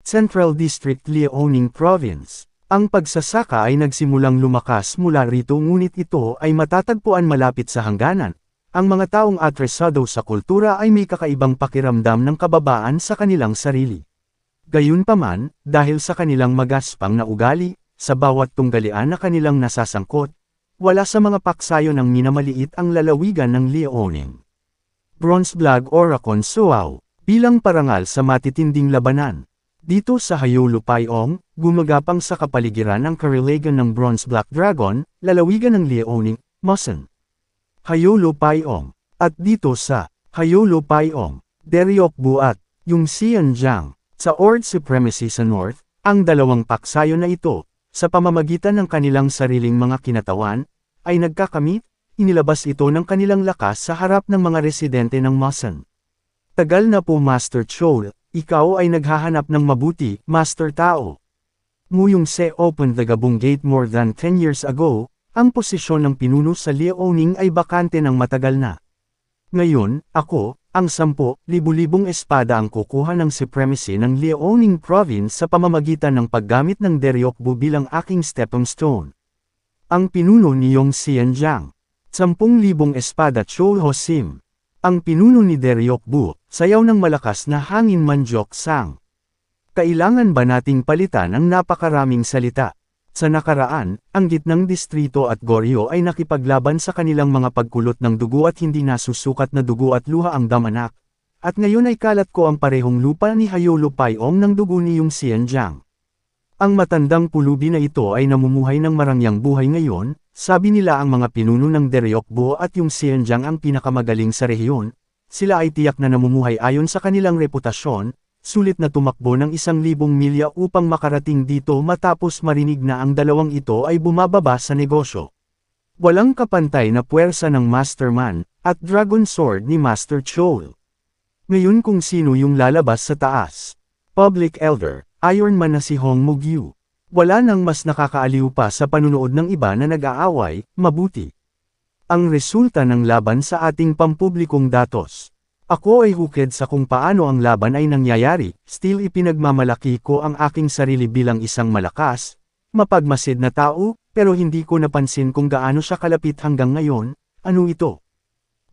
Central District, Liaoning Province. Ang pagsasaka ay nagsimulang lumakas mula rito ngunit ito ay matatagpuan malapit sa hangganan. Ang mga taong atresado sa kultura ay may kakaibang pakiramdam ng kababaan sa kanilang sarili. Gayunpaman, dahil sa kanilang magaspang na ugali, sa bawat tunggalian na kanilang nasasangkot, wala sa mga paksayo ng minamaliit ang lalawigan ng Liaoning. Bronze-Blag Oracon Suao, bilang parangal sa matitinding labanan. Dito sa Hayolupayong, gumagapang sa kapaligiran ang kariligan ng Bronze-Black Dragon, lalawigan ng Liaoning, Muson. Hayolupayong. At dito sa Hayolupayong, Deryokbu at Yungxianjiang, sa Ord Supremacy sa North, ang dalawang paksayo na ito, sa pamamagitan ng kanilang sariling mga kinatawan, ay nagkakamit, inilabas ito ng kanilang lakas sa harap ng mga residente ng Muson. Tagal na po Master Chol, ikaw ay naghahanap ng mabuti, Master Tao. Nguyong se opened the Gabong Gate more than 10 years ago, ang posisyon ng pinuno sa Liaoning ay bakante ng matagal na. Ngayon, ako, ang 10,000 espada ang kukuha ng supremacy ng Liaoning Province sa pamamagitan ng paggamit ng Deryokbu bilang aking stepping stone. Ang pinuno ni Yongxianjiang. 10,000 espada Chol Hosim. Ang pinuno ni Deryokbu, sayaw ng malakas na hangin Manjok Sang. Kailangan ba nating palitan ang napakaraming salita? Sa nakaraan, ang gitnang distrito at Goryeo ay nakipaglaban sa kanilang mga pagkulot ng dugo at hindi nasusukat na dugo at luha ang damanak. At ngayon ay kalat ko ang parehong lupa ni Hayolupayong ng dugo ni Yongxianjiang. Ang matandang pulubi na ito ay namumuhay ng marangyang buhay ngayon, sabi nila ang mga pinuno ng Deryokbu at Yongxianjiang ang pinakamagaling sa rehiyon, sila ay tiyak na namumuhay ayon sa kanilang reputasyon, sulit na tumakbo ng 1,000 milya upang makarating dito matapos marinig na ang dalawang ito ay bumababa sa negosyo. Walang kapantay na puwersa ng Masterman, at Dragon Sword ni Master Chol. Ngayon kung sino yung lalabas sa taas. Public Elder, Iron Man na si Hong Mugyu. Wala nang mas nakakaaliw pa sa panunood ng iba na nag-aaway, mabuti. Ang resulta ng laban sa ating pampublikong datos. Ako ay hukid sa kung paano ang laban ay nangyayari, still ipinagmamalaki ko ang aking sarili bilang isang malakas, mapagmasid na tao, pero hindi ko napansin kung gaano siya kalapit hanggang ngayon. Ano ito?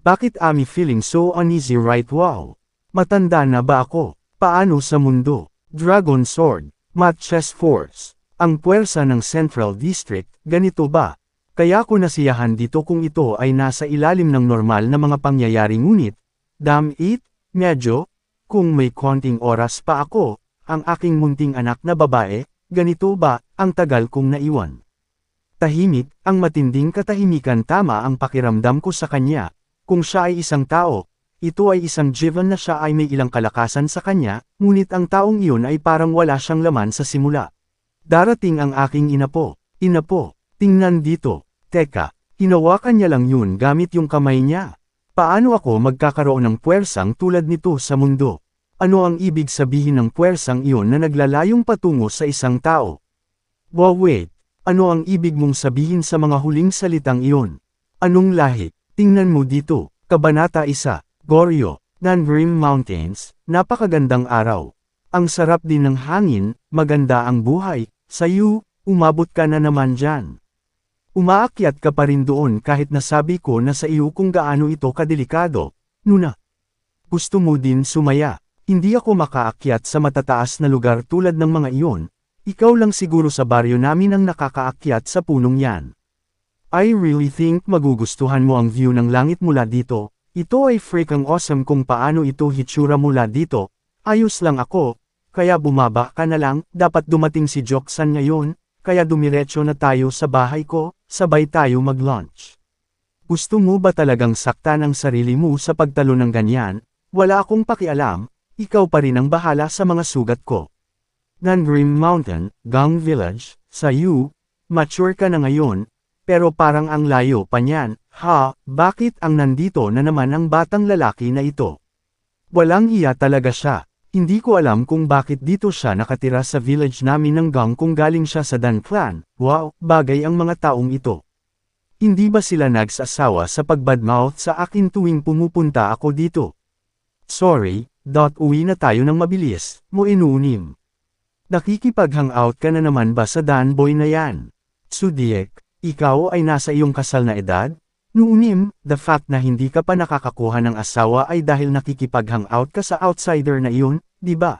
Bakit I'm feeling so uneasy right wow? Matanda na ba ako? Paano sa mundo? Dragon Sword, Mat Chess Force, ang puwersa ng Central District, ganito ba? Kaya ko nasiyahan dito kung ito ay nasa ilalim ng normal na mga pangyayari ngunit, damn it, medyo, kung may konting oras pa ako, ang aking munting anak na babae, ganito ba, ang tagal kong naiwan. Tahimik, ang matinding katahimikan tama ang pakiramdam ko sa kanya, kung siya ay isang tao, ito ay isang given na siya ay may ilang kalakasan sa kanya, ngunit ang taong iyon ay parang wala siyang laman sa simula. Darating ang aking inapo, tingnan dito, teka, hinawakan niya lang yun gamit yung kamay niya. Paano ako magkakaroon ng puwersang tulad nito sa mundo? Ano ang ibig sabihin ng puwersang iyon na naglalayong patungo sa isang tao? Wow wait, ano ang ibig mong sabihin sa mga huling salitang iyon? Anong lahi? Tingnan mo dito, Kabanata 1, Goryeo, Nanbrim Mountains, napakagandang araw. Ang sarap din ng hangin, maganda ang buhay, sayo, umabot ka na naman dyan. Umaakyat ka pa rin doon kahit nasabi ko na sa iyo kung gaano ito kadelikado, Nuna. Gusto mo din sumaya, hindi ako makaakyat sa matataas na lugar tulad ng mga iyon, ikaw lang siguro sa baryo namin ang nakakaakyat sa punong yan. I really think magugustuhan mo ang view ng langit mula dito, ito ay freaking awesome kung paano ito hitsura mula dito, ayos lang ako, kaya bumaba ka na lang, dapat dumating si Joksan ngayon, kaya dumiretso na tayo sa bahay ko, sabay tayo mag-lunch. Gusto mo ba talagang saktan ang sarili mo sa pagtalo ng ganyan? Wala akong pakialam, ikaw pa rin ang bahala sa mga sugat ko. Nanbrim Mountain, Gang Village, sayo, mature ka na ngayon, pero parang ang layo pa niyan, ha, bakit ang nandito na naman ang batang lalaki na ito? Walang iya talaga siya. Hindi ko alam kung bakit dito siya nakatira sa village namin ng Gang kung galing siya sa Dan Clan. Wow, bagay ang mga taong ito. Hindi ba sila nagsasawa sa pagbadmouth sa akin tuwing pumupunta ako dito? Sorry, uwi na tayo ng mabilis, mo inuunim. Nakikipag-hangout ka na naman ba sa danboy na yan? Zodiac, ikaw ay nasa iyong kasal na edad? Nuunim, the fact na hindi ka pa nakakakuha ng asawa ay dahil nakikipag-hangout ka sa outsider na iyon, di ba?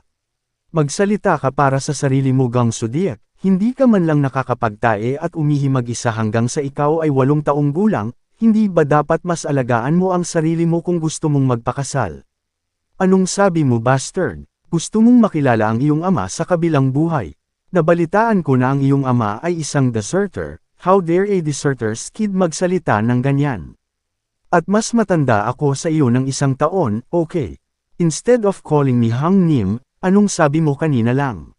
Magsalita ka para sa sarili mo gang Zodiac, hindi ka man lang nakakapagtae at umihi mag-isa hanggang sa ikaw ay 8 taong gulang, hindi ba dapat mas alagaan mo ang sarili mo kung gusto mong magpakasal? Anong sabi mo bastard? Gusto mong makilala ang iyong ama sa kabilang buhay. Nabalitaan ko na ang iyong ama ay isang deserter, how dare a deserter's kid magsalita ng ganyan? At mas matanda ako sa iyo ng 1 taon, okay. Instead of calling me Hang Nim, anong sabi mo kanina lang?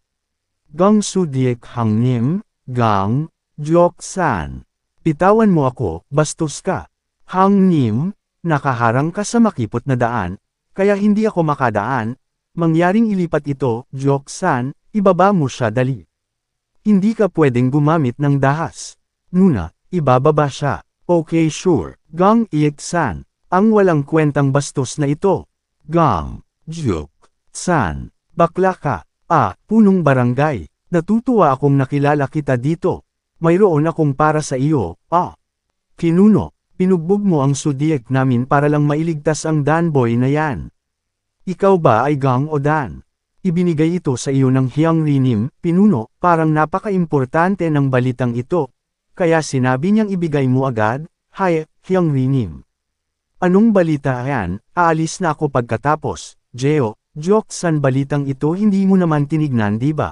Gang Zodiac Hang Nim, Gang, Jok-san. Pitawan mo ako, bastos ka. Hang Nim, nakaharang ka sa makipot na daan, kaya hindi ako makadaan. Mangyaring ilipat ito, Jok-san, ibaba mo siya dali. Hindi ka pwedeng gumamit ng dahas. Nuna, ibababa siya. Okay sure, Gang Ik-san. Ang walang kwentang bastos na ito. Gang, Jok-san. Bakla ka. Punong barangay. Natutuwa akong nakilala kita dito. Mayroon akong para sa iyo. Kinuno, pinugbog mo ang Zodiac namin para lang mailigtas ang danboy na yan. Ikaw ba ay Gang o Dan? Ibinigay ito sa iyo ng Hyang Rinim, pinuno, parang napaka-importante ng balitang ito. Kaya sinabi niyang ibigay mo agad, Hay, Hyang Rinim. Anong balita yan? Aalis na ako pagkatapos. Jeo, Jok-san balitang ito hindi mo naman tinignan di ba?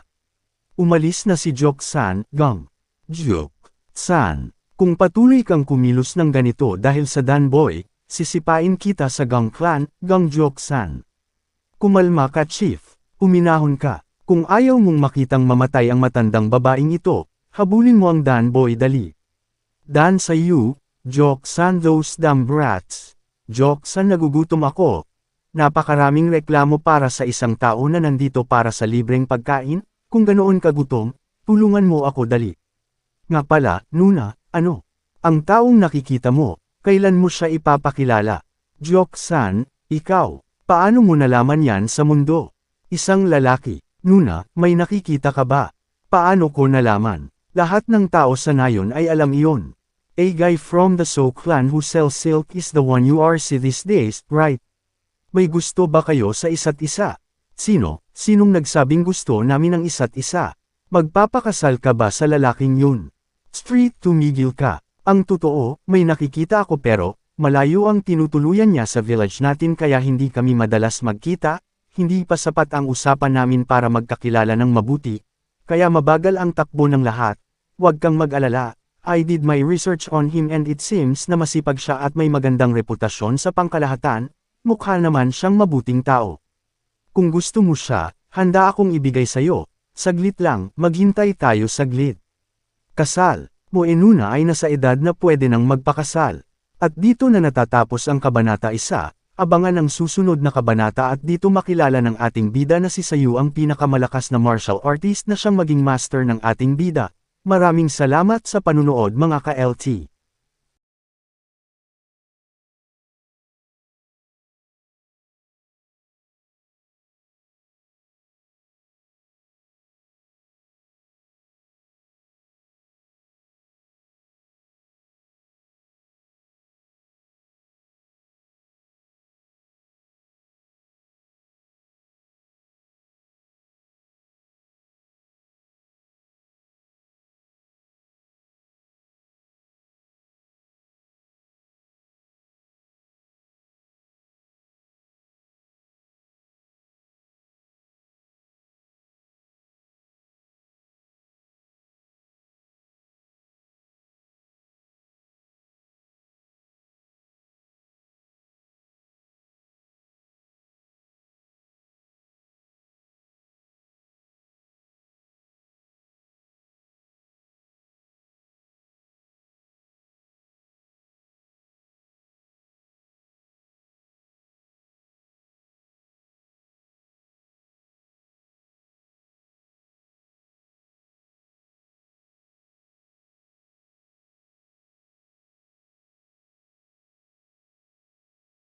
Umalis na si Jok-san, Gang. Jok-san. Kung patuloy kang kumilos ng ganito dahil sa danboy, sisipain kita sa Gang clan, Gang Jok-san. Kumalma ka chief, uminahon ka. Kung ayaw mong makitang mamatay ang matandang babaeng ito, habulin mo ang danboy dali. Dan sa you, Jok-san those damn brats. Jok-san nagugutom ako. Napakaraming reklamo para sa isang tao na nandito para sa libreng pagkain, kung ganoon ka gutom, tulungan mo ako dali. Nga pala, Nuna, ano? Ang taong nakikita mo, kailan mo siya ipapakilala? Jok-san, ikaw. Paano mo nalaman yan sa mundo? Isang lalaki. Nuna, may nakikita ka ba? Paano ko nalaman? Lahat ng tao sa nayon ay alam iyon. A guy from the So clan who sells silk is the one you are see these days, right? May gusto ba kayo sa isa't isa? Sino? Sinong nagsabing gusto namin ng isa't isa? Magpapakasal ka ba sa lalaking yun? Street tumigil ka. Ang totoo, may nakikita ako pero, malayo ang tinutuluyan niya sa village natin kaya hindi kami madalas magkita, hindi pa sapat ang usapan namin para magkakilala ng mabuti, kaya mabagal ang takbo ng lahat. Huwag kang mag-alala, I did my research on him and it seems na masipag siya at may magandang reputasyon sa pangkalahatan, mukha naman siyang mabuting tao. Kung gusto mo siya, handa akong ibigay sa'yo, saglit lang, maghintay tayo saglit. Kasal, Moenuna ay nasa edad na pwede nang magpakasal. At dito na natatapos ang Kabanata 1, abangan ang susunod na kabanata at dito makilala ng ating bida na si Sayu ang pinakamalakas na martial artist na siyang maging master ng ating bida. Maraming salamat sa panunood mga ka-LT.